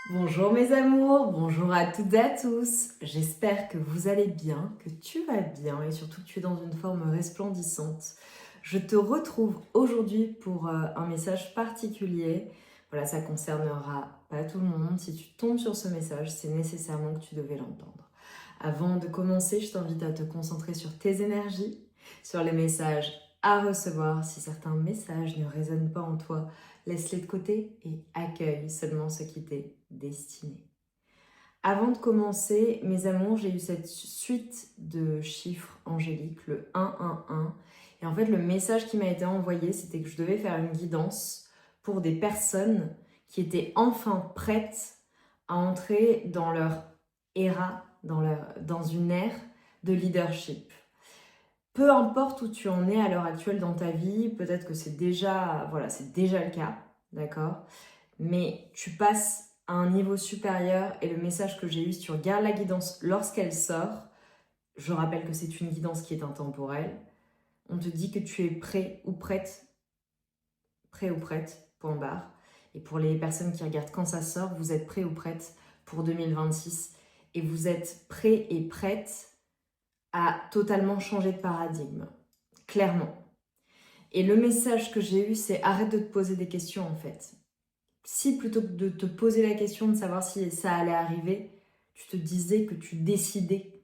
Bonjour mes amours, bonjour à toutes et à tous. J'espère que vous allez bien, que tu vas bien et surtout que tu es dans une forme resplendissante. Je te retrouve aujourd'hui pour un message particulier. Voilà, ça concernera pas tout le monde. Si tu tombes sur ce message, c'est nécessairement que tu devais l'entendre. Avant de commencer, je t'invite à te concentrer sur tes énergies, sur les messages à recevoir. Si certains messages ne résonnent pas en toi, laisse-les de côté et accueille seulement ce qui t'est destiné. Avant de commencer, mes amours, j'ai eu cette suite de chiffres angéliques, le 111. Et en fait, le message qui m'a été envoyé, c'était que je devais faire une guidance pour des personnes qui étaient enfin prêtes à entrer dans leur era, dans une ère de leadership. Peu importe où tu en es à l'heure actuelle dans ta vie, peut-être que c'est déjà le cas, d'accord? Mais tu passes à un niveau supérieur et le message que j'ai eu, si tu regardes la guidance lorsqu'elle sort, je rappelle que c'est une guidance qui est intemporelle, on te dit que tu es prêt ou prête, point barre. Et pour les personnes qui regardent quand ça sort, vous êtes prêt ou prête pour 2026 et vous êtes prêt et prête à totalement changer de paradigme, clairement. Et le message que j'ai eu, c'est arrête de te poser des questions en fait. Si plutôt que de te poser la question de savoir si ça allait arriver, tu te disais que tu décidais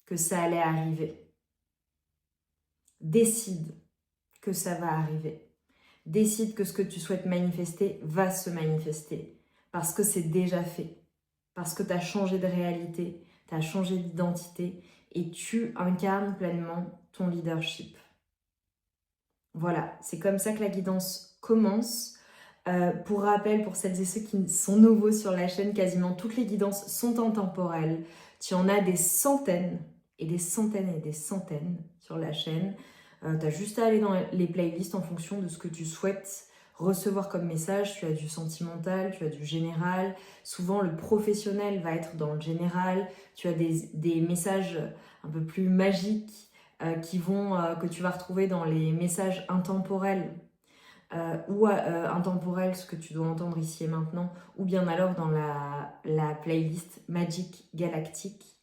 que ça allait arriver. Décide que ça va arriver. Décide que ce que tu souhaites manifester va se manifester. Parce que c'est déjà fait. Parce que tu as changé de réalité, tu as changé d'identité et tu incarnes pleinement ton leadership. Voilà, c'est comme ça que la guidance commence. Pour rappel, pour celles et ceux qui sont nouveaux sur la chaîne, quasiment toutes les guidances sont intemporelles. Tu en as des centaines et des centaines et des centaines sur la chaîne. Tu as juste à aller dans les playlists en fonction de ce que tu souhaites recevoir comme message. Tu as du sentimental, tu as du général. Souvent, le professionnel va être dans le général. Tu as des messages un peu plus magiques que tu vas retrouver dans les messages intemporels. Ou intemporel, ce que tu dois entendre ici et maintenant, ou bien alors dans la playlist Magic Galactique.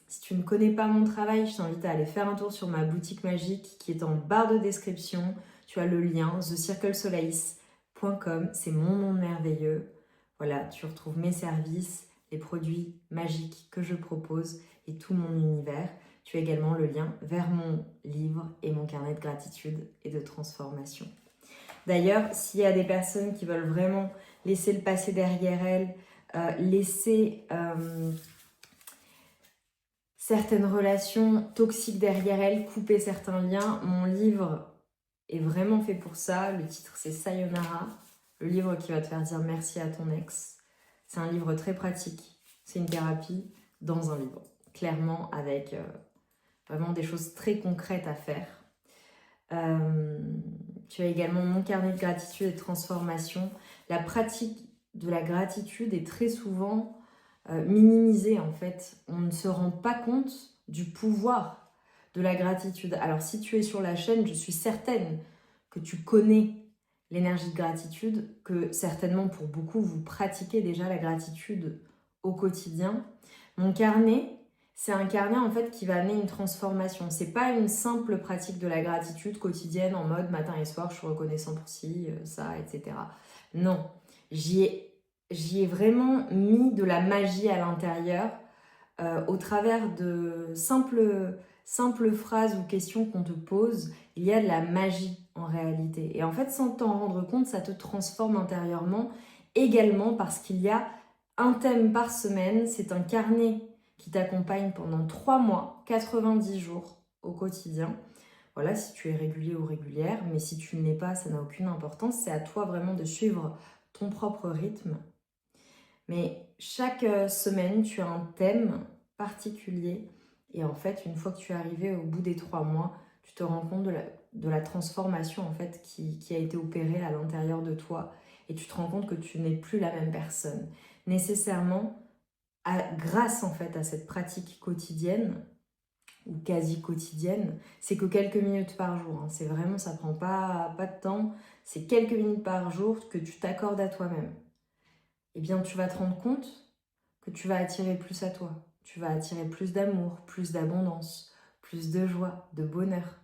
Si tu ne connais pas mon travail, je t'invite à aller faire un tour sur ma boutique magique qui est en barre de description. Tu as le lien thecirclesolace.com, c'est mon monde merveilleux. Voilà, tu retrouves mes services, les produits magiques que je propose et tout mon univers. Tu as également le lien vers mon livre et mon carnet de gratitude et de transformation. D'ailleurs, s'il y a des personnes qui veulent vraiment laisser le passé derrière elles, laisser certaines relations toxiques derrière elles, couper certains liens, mon livre est vraiment fait pour ça. Le titre, c'est Sayonara, le livre qui va te faire dire merci à ton ex. C'est un livre très pratique. C'est une thérapie dans un livre, clairement avec vraiment des choses très concrètes à faire. Tu as également mon carnet de gratitude et de transformation. La pratique de la gratitude est très souvent minimisée en fait. On ne se rend pas compte du pouvoir de la gratitude. Alors si tu es sur la chaîne, je suis certaine que tu connais l'énergie de gratitude, que certainement pour beaucoup vous pratiquez déjà la gratitude au quotidien. Mon carnet, c'est un carnet en fait qui va amener une transformation. C'est pas une simple pratique de la gratitude quotidienne en mode matin et soir, je suis reconnaissant pour ci, ça, etc. Non, j'y ai vraiment mis de la magie à l'intérieur au travers de simples phrases ou questions qu'on te pose. Il y a de la magie en réalité. Et en fait, sans t'en rendre compte, ça te transforme intérieurement également parce qu'il y a un thème par semaine. C'est un carnet qui t'accompagne pendant 3 mois, 90 jours au quotidien. Voilà, si tu es régulier ou régulière, mais si tu ne l'es pas, ça n'a aucune importance. C'est à toi vraiment de suivre ton propre rythme. Mais chaque semaine, tu as un thème particulier. Et en fait, une fois que tu es arrivé au bout des 3 mois, tu te rends compte de la transformation en fait, qui a été opérée à l'intérieur de toi. Et tu te rends compte que tu n'es plus la même personne. Nécessairement, grâce en fait à cette pratique quotidienne ou quasi quotidienne, c'est que quelques minutes par jour. Hein. C'est vraiment, ça prend pas de temps. C'est quelques minutes par jour que tu t'accordes à toi-même. eh bien tu vas te rendre compte que tu vas attirer plus à toi. Tu vas attirer plus d'amour, plus d'abondance, plus de joie, de bonheur.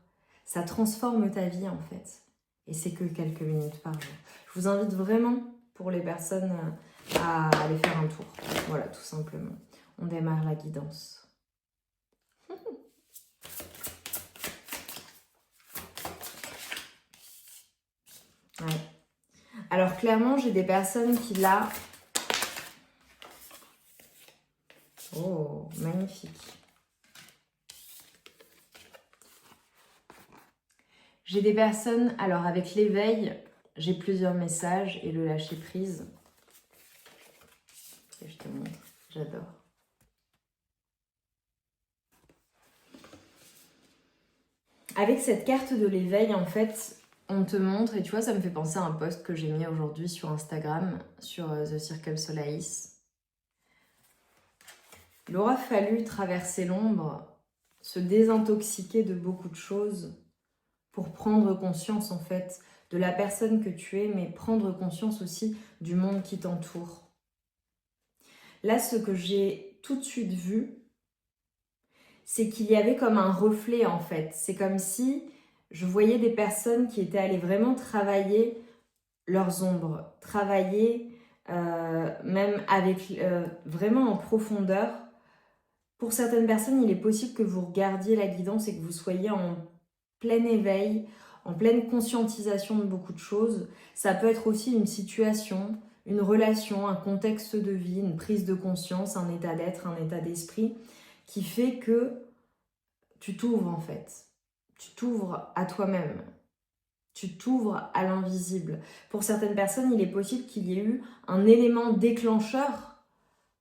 Ça transforme ta vie en fait. Et c'est que quelques minutes par jour. Je vous invite vraiment, pour les personnes, à aller faire un tour. Voilà, tout simplement. On démarre la guidance. Ouais. Alors clairement, j'ai des personnes qui là... Oh, magnifique. J'ai des personnes, alors avec l'éveil, j'ai plusieurs messages et le lâcher prise. Et je te montre, j'adore. Avec cette carte de l'éveil, en fait, on te montre, et tu vois, ça me fait penser à un post que j'ai mis aujourd'hui sur Instagram, sur The Circle Solaris. Il aura fallu traverser l'ombre, se désintoxiquer de beaucoup de choses pour prendre conscience, en fait, de la personne que tu es, mais prendre conscience aussi du monde qui t'entoure. Là, ce que j'ai tout de suite vu, c'est qu'il y avait comme un reflet, en fait. C'est comme si je voyais des personnes qui étaient allées vraiment travailler leurs ombres, travailler même avec vraiment en profondeur. Pour certaines personnes, il est possible que vous regardiez la guidance et que vous soyez en plein éveil, en pleine conscientisation de beaucoup de choses. Ça peut être aussi une situation, une relation, un contexte de vie, une prise de conscience, un état d'être, un état d'esprit qui fait que tu t'ouvres en fait. Tu t'ouvres à toi-même. Tu t'ouvres à l'invisible. Pour certaines personnes, il est possible qu'il y ait eu un élément déclencheur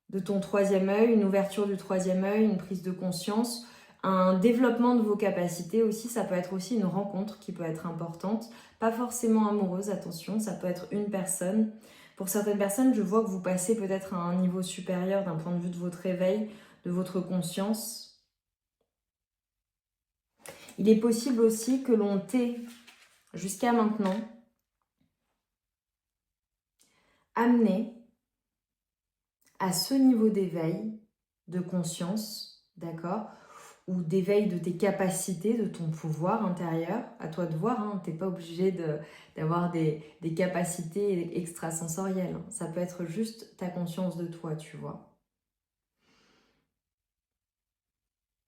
de ton troisième œil, une ouverture du troisième œil, une prise de conscience, un développement de vos capacités aussi. Ça peut être aussi une rencontre qui peut être importante, pas forcément amoureuse, attention, ça peut être une personne. Pour certaines personnes, je vois que vous passez peut-être à un niveau supérieur d'un point de vue de votre éveil, de votre conscience. Il est possible aussi que l'on t'ait, jusqu'à maintenant, amené à ce niveau d'éveil, de conscience, d'accord, ou d'éveil de tes capacités, de ton pouvoir intérieur. À toi de voir, hein, tu n'es pas obligé d'avoir des capacités extrasensorielles. Ça peut être juste ta conscience de toi, tu vois.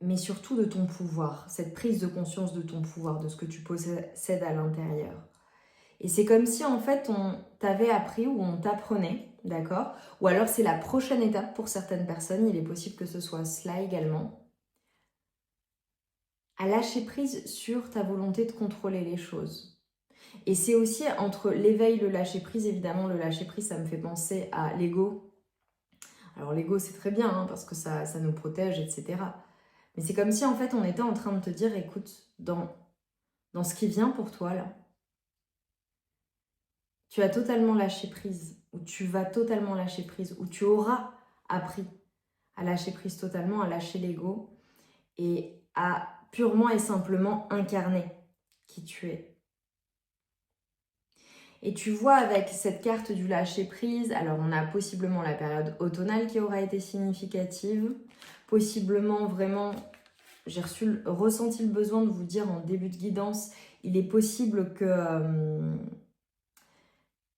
Mais surtout de ton pouvoir, cette prise de conscience de ton pouvoir, de ce que tu possèdes à l'intérieur. Et c'est comme si en fait on t'avait appris ou on t'apprenait, d'accord? Ou alors c'est la prochaine étape pour certaines personnes, il est possible que ce soit cela également, à lâcher prise sur ta volonté de contrôler les choses. Et c'est aussi entre l'éveil et le lâcher prise, évidemment le lâcher prise ça me fait penser à l'ego. Alors l'ego c'est très bien hein, parce que ça nous protège, etc. Mais c'est comme si en fait on était en train de te dire, écoute, dans ce qui vient pour toi là, tu as totalement lâché prise, ou tu vas totalement lâcher prise, ou tu auras appris à lâcher prise totalement, à lâcher l'ego et à purement et simplement incarner qui tu es. Et tu vois avec cette carte du lâcher prise, alors on a possiblement la période automnale qui aura été significative, possiblement vraiment, j'ai ressenti le besoin de vous dire en début de guidance, il est possible que...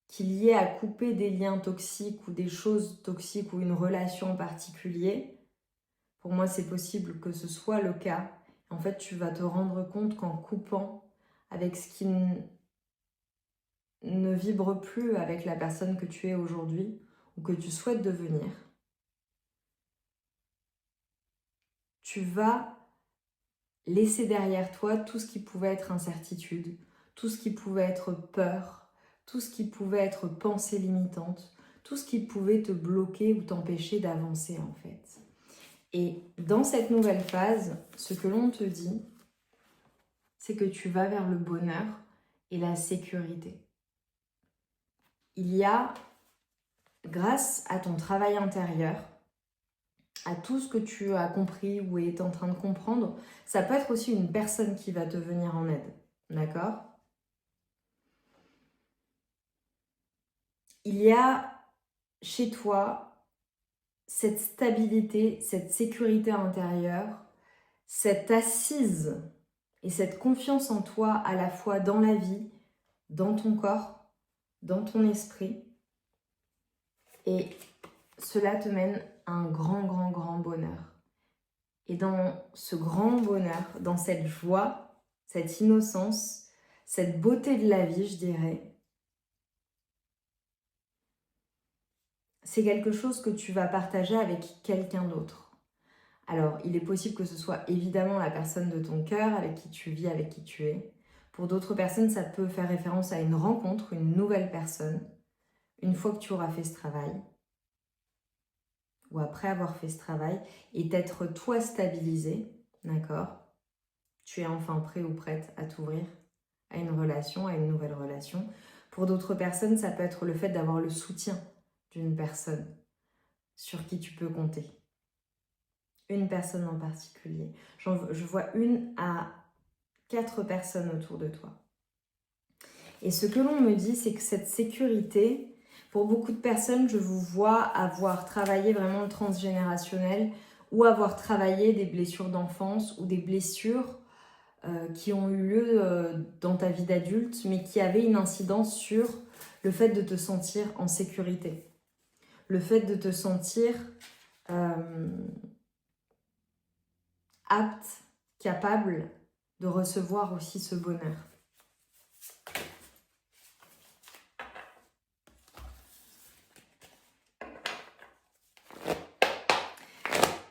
qu'il y ait à couper des liens toxiques ou des choses toxiques ou une relation en particulier, pour moi c'est possible que ce soit le cas. En fait, tu vas te rendre compte qu'en coupant avec ce qui ne vibre plus avec la personne que tu es aujourd'hui ou que tu souhaites devenir, tu vas laisser derrière toi tout ce qui pouvait être incertitude, tout ce qui pouvait être peur, tout ce qui pouvait être pensée limitante, tout ce qui pouvait te bloquer ou t'empêcher d'avancer en fait. Et dans cette nouvelle phase, ce que l'on te dit, c'est que tu vas vers le bonheur et la sécurité. Il y a, grâce à ton travail intérieur, à tout ce que tu as compris ou es en train de comprendre, ça peut être aussi une personne qui va te venir en aide, d'accord ? Il y a chez toi cette stabilité, cette sécurité intérieure, cette assise et cette confiance en toi à la fois dans la vie, dans ton corps, dans ton esprit. Et cela te mène à un grand bonheur. Et dans ce grand bonheur, dans cette joie, cette innocence, cette beauté de la vie, je dirais, c'est quelque chose que tu vas partager avec quelqu'un d'autre. Alors, il est possible que ce soit évidemment la personne de ton cœur, avec qui tu vis, avec qui tu es. Pour d'autres personnes, ça peut faire référence à une rencontre, une nouvelle personne, une fois que tu auras fait ce travail, ou après avoir fait ce travail, et t'être toi stabilisé, d'accord? Tu es enfin prêt ou prête à t'ouvrir à une relation, à une nouvelle relation. Pour d'autres personnes, ça peut être le fait d'avoir le soutien d'une personne sur qui tu peux compter. Une personne en particulier. Je vois 1 à 4 personnes autour de toi. Et ce que l'on me dit, c'est que cette sécurité, pour beaucoup de personnes, je vous vois avoir travaillé vraiment le transgénérationnel ou avoir travaillé des blessures d'enfance ou des blessures qui ont eu lieu dans ta vie d'adulte, mais qui avaient une incidence sur le fait de te sentir en sécurité. Le fait de te sentir apte, capable de recevoir aussi ce bonheur.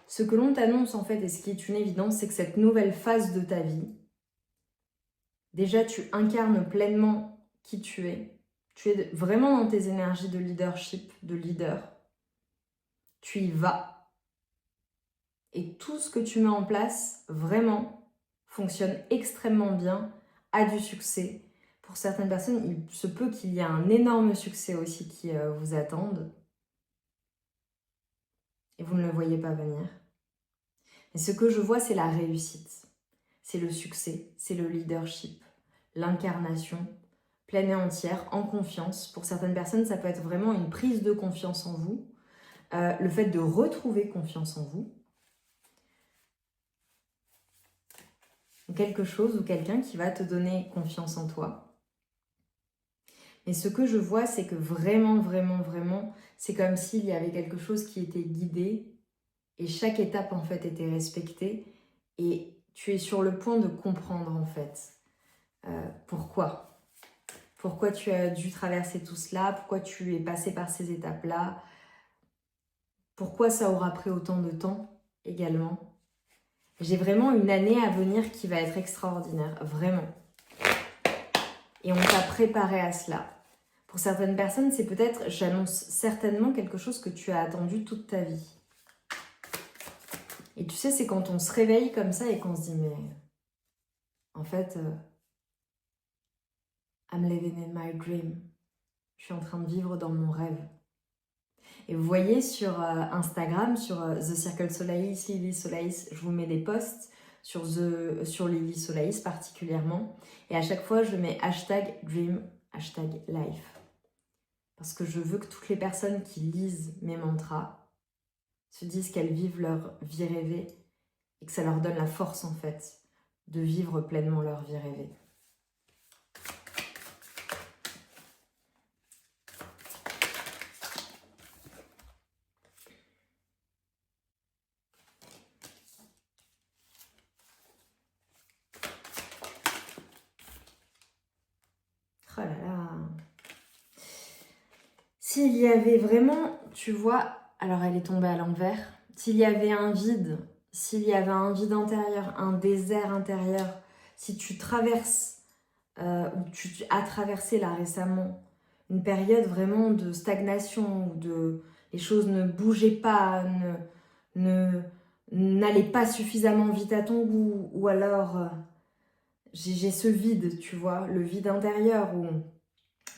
Ce que l'on t'annonce en fait, et ce qui est une évidence, c'est que cette nouvelle phase de ta vie, déjà tu incarnes pleinement qui tu es. Tu es vraiment dans tes énergies de leadership, de leader. Tu y vas. Et tout ce que tu mets en place, vraiment, fonctionne extrêmement bien, a du succès. Pour certaines personnes, il se peut qu'il y ait un énorme succès aussi qui vous attende. Et vous ne le voyez pas venir. Mais ce que je vois, c'est la réussite. C'est le succès, c'est le leadership, l'incarnation pleine et entière, en confiance. Pour certaines personnes, ça peut être vraiment une prise de confiance en vous. Le fait de retrouver confiance en vous. Quelque chose ou quelqu'un qui va te donner confiance en toi. Mais ce que je vois, c'est que vraiment, c'est comme s'il y avait quelque chose qui était guidé et chaque étape, en fait, était respectée. Et tu es sur le point de comprendre, en fait, pourquoi. Pourquoi tu as dû traverser tout cela, pourquoi tu es passé par ces étapes-là, pourquoi ça aura pris autant de temps également. J'ai vraiment une année à venir qui va être extraordinaire, vraiment. Et on t'a préparé à cela. Pour certaines personnes, c'est peut-être, j'annonce certainement quelque chose que tu as attendu toute ta vie. Et tu sais, c'est quand on se réveille comme ça et qu'on se dit, mais en fait, I'm living in my dream. Je suis en train de vivre dans mon rêve. Et vous voyez sur Instagram, sur The Circle Solaïs, Lily Solaïs, je vous mets des posts sur Lily Solaïs particulièrement. Et à chaque fois, je mets #dream, #life. Parce que je veux que toutes les personnes qui lisent mes mantras se disent qu'elles vivent leur vie rêvée et que ça leur donne la force en fait de vivre pleinement leur vie rêvée. Oh là là. S'il y avait vraiment, tu vois, alors elle est tombée à l'envers, s'il y avait un vide, s'il y avait un vide intérieur, un désert intérieur, si tu traverses, ou tu as traversé là récemment, une période vraiment de stagnation, où les choses ne bougeaient pas, n'allaient pas suffisamment vite à ton goût, ou alors j'ai ce vide, tu vois, le vide intérieur où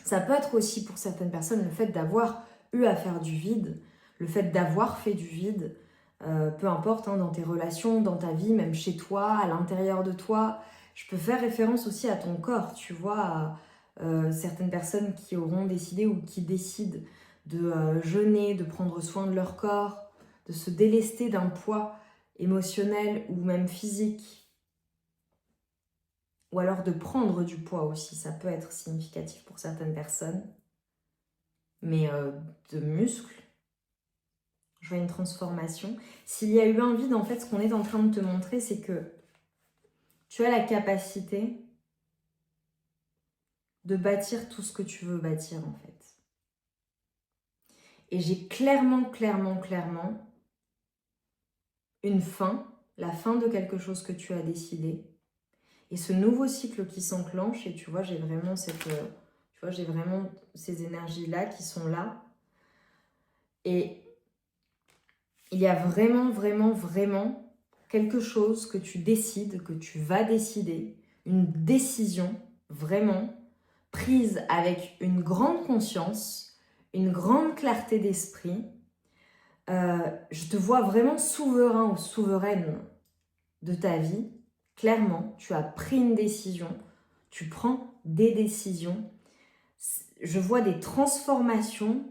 ça peut être aussi pour certaines personnes le fait d'avoir eu à faire du vide, le fait d'avoir fait du vide, peu importe, hein, dans tes relations, dans ta vie, même chez toi, à l'intérieur de toi. Je peux faire référence aussi à ton corps, tu vois, à certaines personnes qui auront décidé ou qui décident de jeûner, de prendre soin de leur corps, de se délester d'un poids émotionnel ou même physique, ou alors de prendre du poids aussi, ça peut être significatif pour certaines personnes, mais de muscles, je vois une transformation. S'il y a eu un vide, en fait, ce qu'on est en train de te montrer, c'est que tu as la capacité de bâtir tout ce que tu veux bâtir, en fait. Et j'ai clairement une fin, la fin de quelque chose que tu as décidé. Et ce nouveau cycle qui s'enclenche, et tu vois, j'ai vraiment ces énergies-là qui sont là. Et il y a vraiment quelque chose que tu décides, que tu vas décider, une décision vraiment prise avec une grande conscience, une grande clarté d'esprit. Je te vois vraiment souverain ou souveraine de ta vie. Clairement, tu as pris une décision, tu prends des décisions. Je vois des transformations.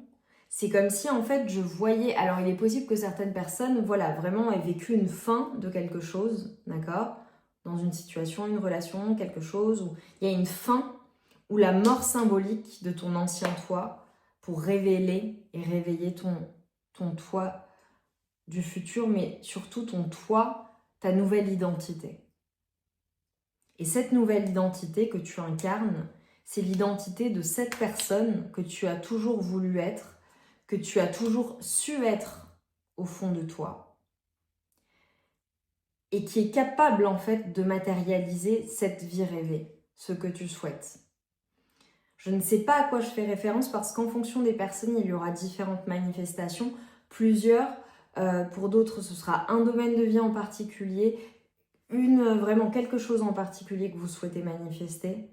C'est comme si, en fait, je voyais... Alors, il est possible que certaines personnes, voilà, vraiment aient vécu une fin de quelque chose, d'accord ? Dans une situation, une relation, quelque chose où il y a une fin, ou la mort symbolique de ton ancien toi pour révéler et réveiller ton toi du futur, mais surtout ton toi, ta nouvelle identité. Et cette nouvelle identité que tu incarnes, c'est l'identité de cette personne que tu as toujours voulu être, que tu as toujours su être au fond de toi, et qui est capable en fait de matérialiser cette vie rêvée, ce que tu souhaites. Je ne sais pas à quoi je fais référence parce qu'en fonction des personnes, il y aura différentes manifestations, plusieurs. Pour d'autres, ce sera un domaine de vie en particulier, vraiment quelque chose en particulier que vous souhaitez manifester.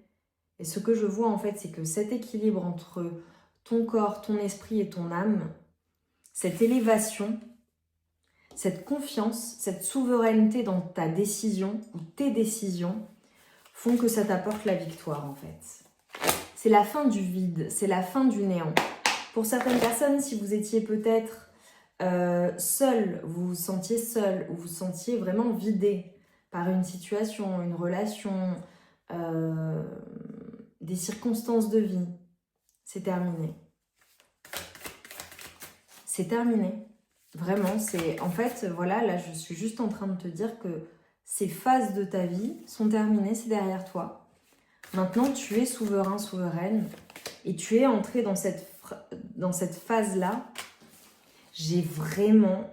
Et ce que je vois en fait, c'est que cet équilibre entre ton corps, ton esprit et ton âme, cette élévation, cette confiance, cette souveraineté dans ta décision ou tes décisions font que ça t'apporte la victoire en fait. C'est la fin du vide, c'est la fin du néant. Pour certaines personnes, si vous étiez peut-être seul, vous vous sentiez seul, ou vous vous sentiez vraiment vidé par une situation, une relation, des circonstances de vie, c'est terminé. C'est terminé. Vraiment, c'est... En fait, voilà, là, je suis juste en train de te dire que ces phases de ta vie sont terminées, c'est derrière toi. Maintenant, tu es souverain, souveraine, et tu es entré dans cette phase-là. J'ai vraiment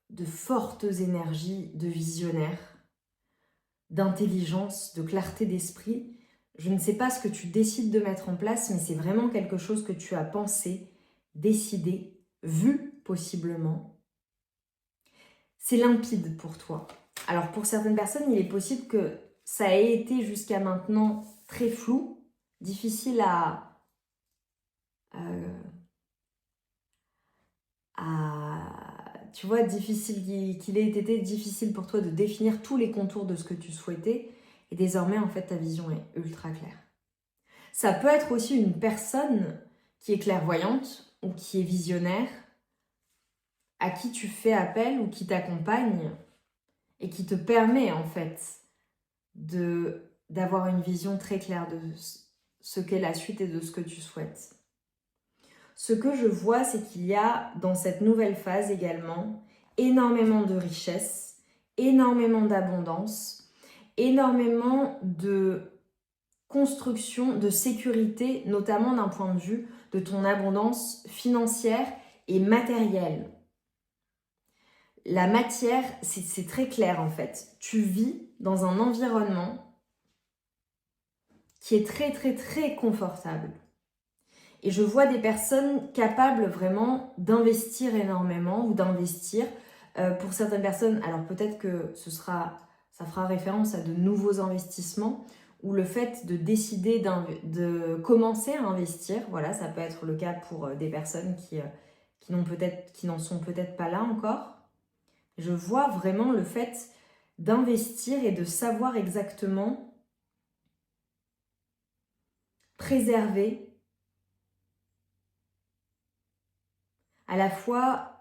de fortes énergies de visionnaire, d'intelligence, de clarté d'esprit. Je ne sais pas ce que tu décides de mettre en place, mais c'est vraiment quelque chose que tu as pensé, décidé, vu possiblement. C'est limpide pour toi. Alors pour certaines personnes, il est possible que ça ait été jusqu'à maintenant très flou, difficile tu vois, difficile qu'il ait été difficile pour toi de définir tous les contours de ce que tu souhaitais. Et désormais, en fait, ta vision est ultra claire. Ça peut être aussi une personne qui est clairvoyante ou qui est visionnaire, à qui tu fais appel ou qui t'accompagne et qui te permet, en fait, d'avoir une vision très claire de ce qu'est la suite et de ce que tu souhaites. Ce que je vois, c'est qu'il y a dans cette nouvelle phase également énormément de richesse, énormément d'abondance, énormément de construction, de sécurité, notamment d'un point de vue de ton abondance financière et matérielle. La matière, c'est très clair en fait. Tu vis dans un environnement qui est très confortable. Et je vois des personnes capables vraiment d'investir énormément ou d'investir. Pour certaines personnes, alors peut-être que ça fera référence à de nouveaux investissements ou le fait de décider de commencer à investir. Voilà, ça peut être le cas pour des personnes qui n'en sont peut-être pas là encore. Je vois vraiment le fait d'investir et de savoir exactement préserver à la fois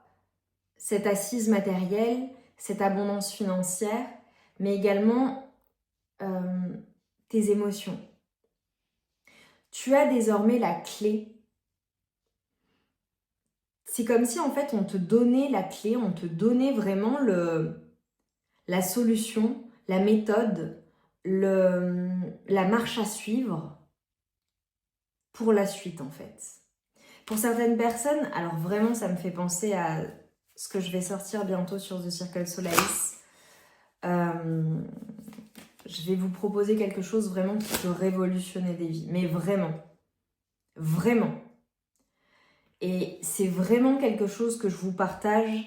cette assise matérielle, cette abondance financière, mais également tes émotions. Tu as désormais la clé. C'est comme si en fait on te donnait la clé, on te donnait vraiment la solution, la méthode, la marche à suivre pour la suite en fait. Pour certaines personnes, alors vraiment ça me fait penser à ce que je vais sortir bientôt sur The Circle Solaris. Je vais vous proposer quelque chose vraiment qui peut révolutionner des vies, mais vraiment, vraiment. Et c'est vraiment quelque chose que je vous partage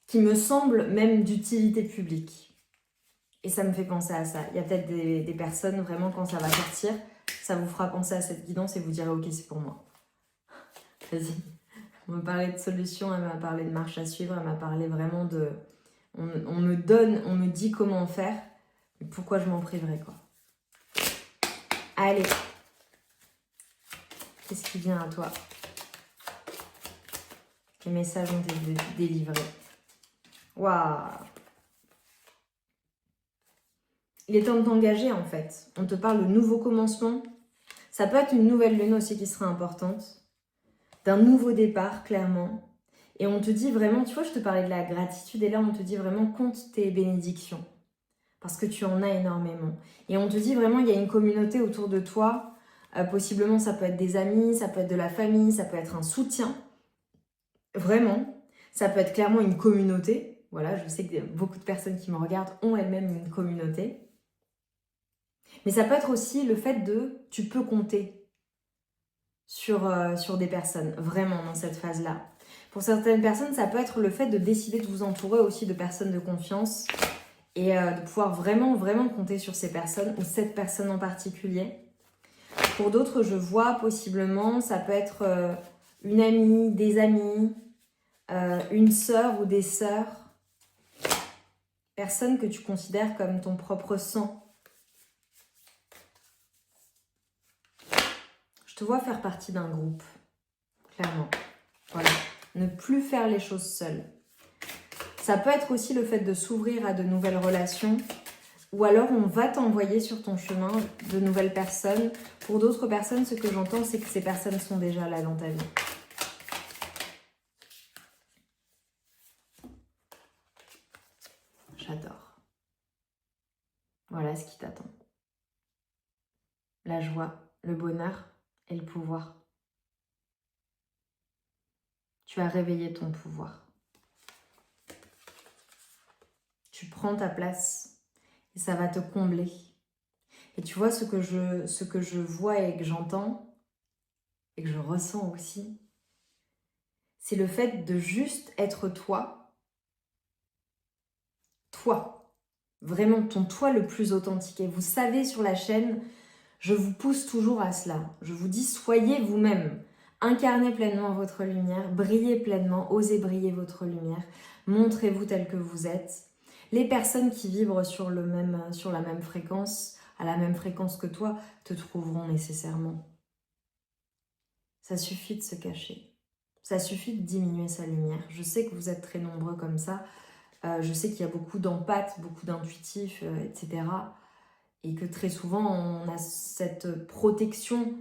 qui me semble même d'utilité publique. Et ça me fait penser à ça. Il y a peut-être des personnes, vraiment, quand ça va sortir, ça vous fera penser à cette guidance et vous direz « Ok, c'est pour moi ». Vas-y. On m'a parlé de solutions, elle m'a parlé de marche à suivre, elle m'a parlé vraiment de... On me dit comment faire, mais pourquoi je m'en priverais, quoi. Allez. Qu'est-ce qui vient à toi? Les messages ont été délivrés. Waouh! Il est temps de t'engager, en fait. On te parle de nouveau commencement. Ça peut être une nouvelle lune aussi qui sera importante. D'un nouveau départ, clairement. Et on te dit vraiment, tu vois, je te parlais de la gratitude, et là, on te dit vraiment, compte tes bénédictions. Parce que tu en as énormément. Et on te dit vraiment, il y a une communauté autour de toi. Possiblement, ça peut être des amis, ça peut être de la famille, ça peut être un soutien. Vraiment. Ça peut être clairement une communauté. Voilà, je sais que beaucoup de personnes qui me regardent ont elles-mêmes une communauté. Mais ça peut être aussi le fait de, tu peux compter sur des personnes, vraiment dans cette phase-là. Pour certaines personnes, ça peut être le fait de décider de vous entourer aussi de personnes de confiance et de pouvoir vraiment, vraiment compter sur ces personnes ou cette personne en particulier. Pour d'autres, je vois possiblement, ça peut être une amie, des amis, une sœur ou des sœurs, personne que tu considères comme ton propre sang. Je te vois faire partie d'un groupe, clairement. Voilà. Ne plus faire les choses seul. Ça peut être aussi le fait de s'ouvrir à de nouvelles relations ou alors on va t'envoyer sur ton chemin de nouvelles personnes. Pour d'autres personnes, ce que j'entends, c'est que ces personnes sont déjà là dans ta vie. J'adore. Voilà ce qui t'attend. La joie, le bonheur et le pouvoir. Tu as réveillé ton pouvoir. Tu prends ta place et ça va te combler. Et tu vois ce que je vois et que j'entends et que je ressens aussi, c'est le fait de juste être toi. Toi. Vraiment ton toi le plus authentique. Et vous savez, sur la chaîne, je vous pousse toujours à cela. Je vous dis, soyez vous-même. Incarnez pleinement votre lumière, brillez pleinement, osez briller votre lumière. Montrez-vous tel que vous êtes. Les personnes qui vibrent sur la même fréquence, à la même fréquence que toi, te trouveront nécessairement. Ça suffit de se cacher. Ça suffit de diminuer sa lumière. Je sais que vous êtes très nombreux comme ça. Je sais qu'il y a beaucoup d'empathes, beaucoup d'intuitifs, etc. Et que très souvent, on a cette protection,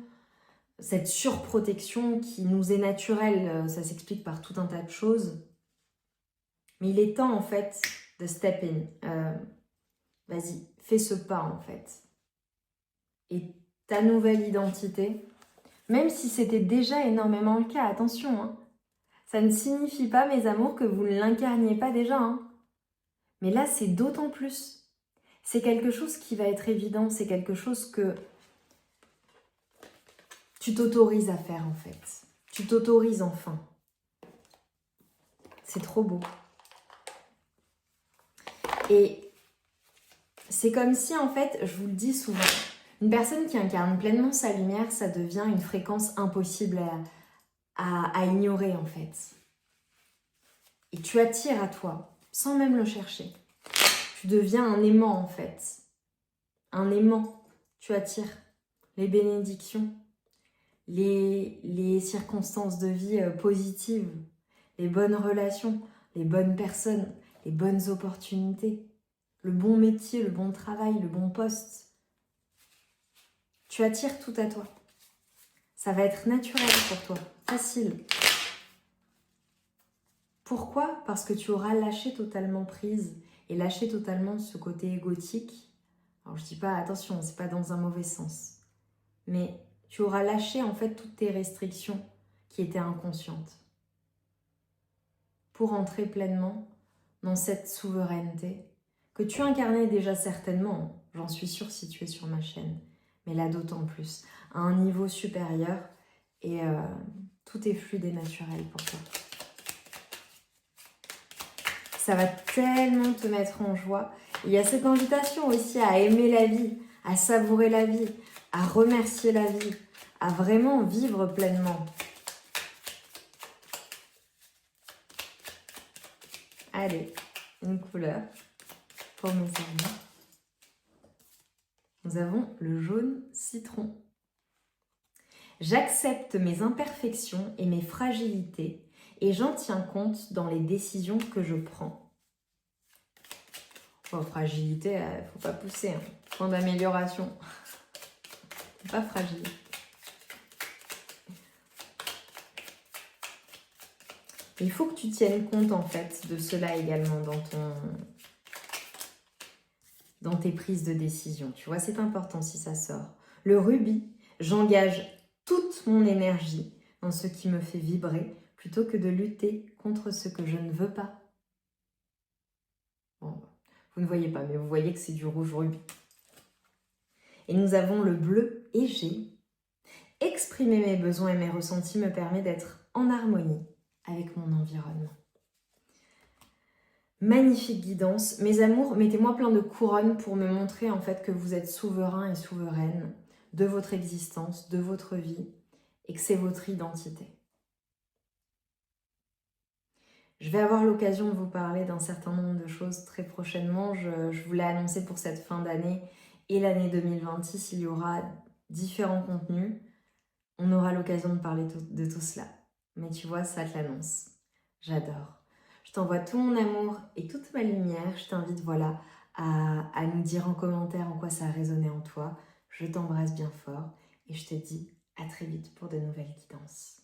cette surprotection qui nous est naturelle. Ça s'explique par tout un tas de choses. Mais il est temps, en fait, de step in. Vas-y, fais ce pas, en fait. Et ta nouvelle identité, même si c'était déjà énormément le cas, attention, hein, ça ne signifie pas, mes amours, que vous ne l'incarniez pas déjà. Hein. Mais là, c'est d'autant plus. C'est quelque chose qui va être évident, c'est quelque chose que tu t'autorises à faire en fait. Tu t'autorises enfin. C'est trop beau. Et c'est comme si en fait, je vous le dis souvent, une personne qui incarne pleinement sa lumière, ça devient une fréquence impossible à ignorer en fait. Et tu attires à toi, sans même le chercher. Tu deviens un aimant en fait. Un aimant. Tu attires les bénédictions, les circonstances de vie positives, les bonnes relations, les bonnes personnes, les bonnes opportunités, le bon métier, le bon travail, le bon poste. Tu attires tout à toi. Ça va être naturel pour toi, facile. Pourquoi? Parce que tu auras lâché totalement prise et lâché totalement ce côté égotique. Alors je dis pas, attention, c'est pas dans un mauvais sens. Mais tu auras lâché en fait toutes tes restrictions qui étaient inconscientes pour entrer pleinement dans cette souveraineté que tu incarnais déjà certainement, j'en suis sûre si tu es sur ma chaîne, mais là d'autant plus, à un niveau supérieur et tout est fluide et naturel pour toi. Ça va tellement te mettre en joie. Il y a cette invitation aussi à aimer la vie, à savourer la vie, à remercier la vie, à vraiment vivre pleinement. Allez, une couleur pour mes amis. Nous avons le jaune citron. J'accepte mes imperfections et mes fragilités et j'en tiens compte dans les décisions que je prends. Oh, fragilité, il ne faut pas pousser. Hein. Point d'amélioration. Pas fragile. Il faut que tu tiennes compte en fait de cela également dans tes prises de décision. Tu vois, c'est important si ça sort. Le rubis, j'engage toute mon énergie dans ce qui me fait vibrer plutôt que de lutter contre ce que je ne veux pas. Bon, vous ne voyez pas, mais vous voyez que c'est du rouge rubis. Et nous avons le bleu égée. Exprimer mes besoins et mes ressentis me permet d'être en harmonie avec mon environnement. Magnifique guidance. Mes amours, mettez-moi plein de couronnes pour me montrer en fait que vous êtes souverain et souveraine de votre existence, de votre vie et que c'est votre identité. Je vais avoir l'occasion de vous parler d'un certain nombre de choses très prochainement. Je vous l'ai annoncé pour cette fin d'année et l'année 2026, il y aura différents contenus. On aura l'occasion de parler de tout cela. Mais tu vois, ça te l'annonce. J'adore. Je t'envoie tout mon amour et toute ma lumière. Je t'invite voilà, à nous dire en commentaire en quoi ça a résonné en toi. Je t'embrasse bien fort et je te dis à très vite pour de nouvelles guidances.